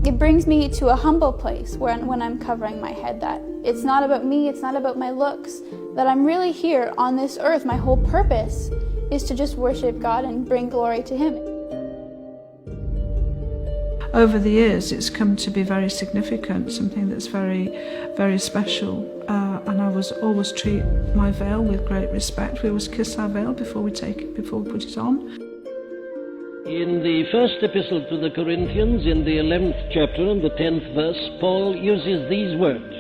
It brings me to a humble place when I'm covering my head, that it's not about me, it's not about my looks, that I'm really here on this earth. My whole purpose is to just worship God and bring glory to Him. Over the years, it's come to be very significant, something that's very, very special. And I was always treat my veil with great respect. We always kiss our veil before we put it on. In the first epistle to the Corinthians, in the 11th chapter and the 10th verse, Paul uses these words: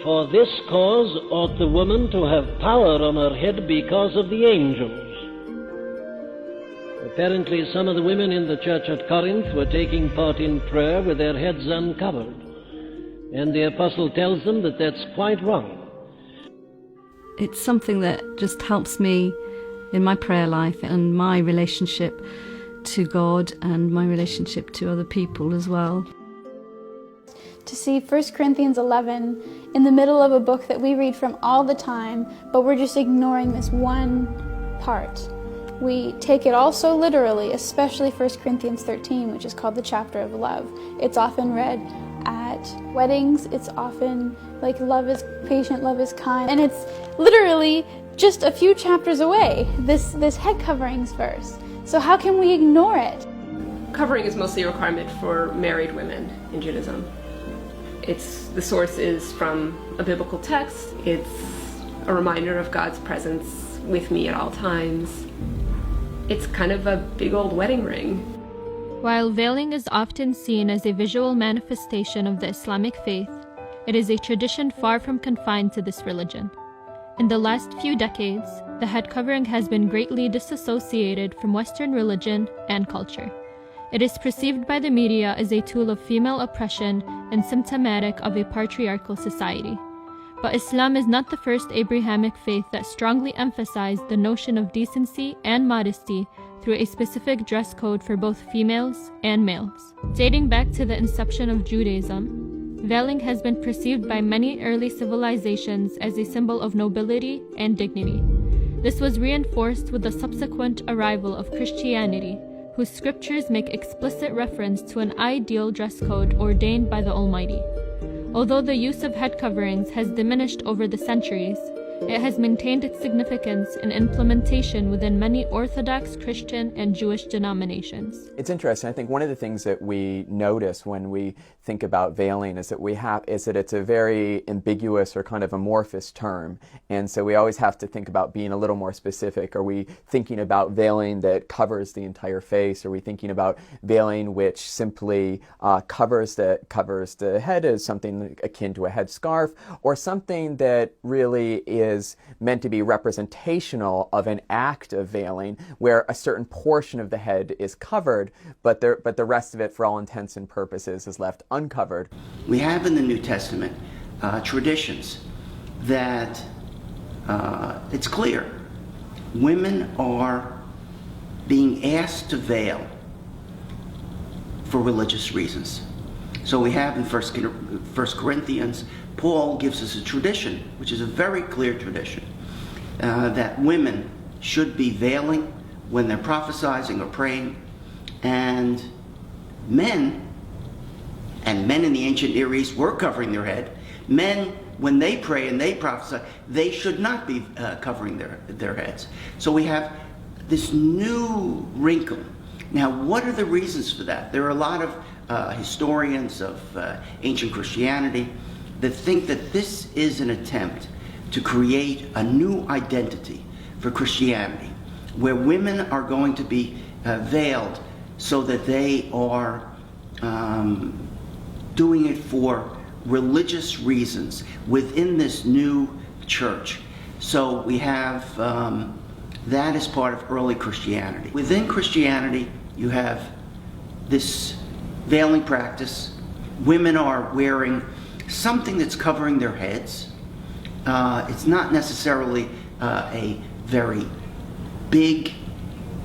"For this cause ought the woman to have power on her head because of the angels." Apparently some of the women in the church at Corinth were taking part in prayer with their heads uncovered, and the apostle tells them that that's quite wrong. It's something that just helps me in my prayer life and my relationship to God and my relationship to other people as well. To see 1 Corinthians 11 in the middle of a book that we read from all the time, but we're just ignoring this one part. We take it all so literally, especially 1 Corinthians 13, which is called the chapter of love. It's often read at weddings. It's often like love is patient, love is kind. And it's literally just a few chapters away, this head coverings verse. So how can we ignore it? Covering is mostly a requirement for married women in Judaism. The source is from a biblical text. It's a reminder of God's presence with me at all times. It's kind of a big old wedding ring. While veiling is often seen as a visual manifestation of the Islamic faith, it is a tradition far from confined to this religion. In the last few decades, the head covering has been greatly disassociated from Western religion and culture. It is perceived by the media as a tool of female oppression and symptomatic of a patriarchal society. But Islam is not the first Abrahamic faith that strongly emphasized the notion of decency and modesty through a specific dress code for both females and males. Dating back to the inception of Judaism, veiling has been perceived by many early civilizations as a symbol of nobility and dignity. This was reinforced with the subsequent arrival of Christianity, whose scriptures make explicit reference to an ideal dress code ordained by the Almighty. Although the use of head coverings has diminished over the centuries, it has maintained its significance in implementation within many Orthodox Christian and Jewish denominations. It's interesting. I think one of the things that we notice when we think about veiling is that it's a very ambiguous or kind of amorphous term, and so we always have to think about being a little more specific. Are we thinking about veiling that covers the entire face? Are we thinking about veiling which simply covers the head as something akin to a headscarf, or something that really is meant to be representational of an act of veiling where a certain portion of the head is covered, but the rest of it, for all intents and purposes, is left uncovered? We have in the New Testament traditions that it's clear women are being asked to veil for religious reasons. So we have in 1 Corinthians, Paul gives us a tradition, which is a very clear tradition, that women should be veiling when they're prophesying or praying, and men in the ancient Near East were covering their head. Men, when they pray and they prophesy, they should not be covering their heads. So we have this new wrinkle. Now, what are the reasons for that? There are a lot of historians of ancient Christianity that think that this is an attempt to create a new identity for Christianity, where women are going to be veiled so that they are doing it for religious reasons within this new church. So we have that as part of early Christianity. Within Christianity, you have this veiling practice. Women are wearing something that's covering their heads. It's not necessarily a very big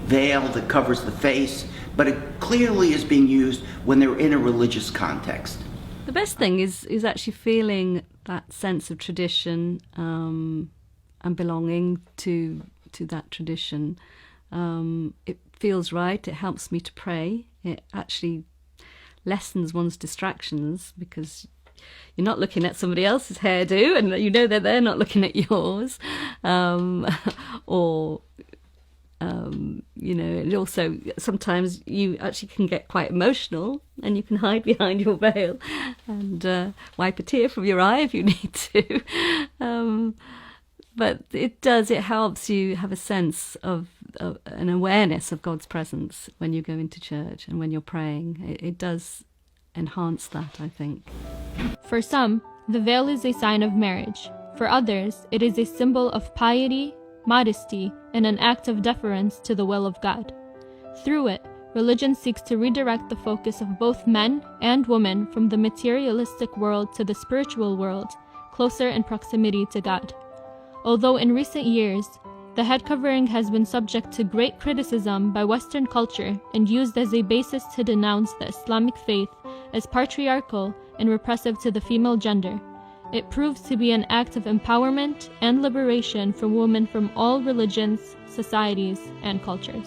veil that covers the face, but it clearly is being used when they're in a religious context. The best thing is actually feeling that sense of tradition and belonging to that tradition. It feels right. It helps me to pray. It actually lessens one's distractions, because you're not looking at somebody else's hairdo and you know that they're not looking at yours. You know, and also sometimes you actually can get quite emotional and you can hide behind your veil and wipe a tear from your eye if you need to. But it helps you have a sense of an awareness of God's presence when you go into church and when you're praying. It does enhance that, I think. For some, the veil is a sign of marriage. For others, it is a symbol of piety, modesty, and an act of deference to the will of God. Through it, religion seeks to redirect the focus of both men and women from the materialistic world to the spiritual world, closer in proximity to God. Although in recent years, the head covering has been subject to great criticism by Western culture and used as a basis to denounce the Islamic faith as patriarchal and repressive to the female gender, it proves to be an act of empowerment and liberation for women from all religions, societies, and cultures.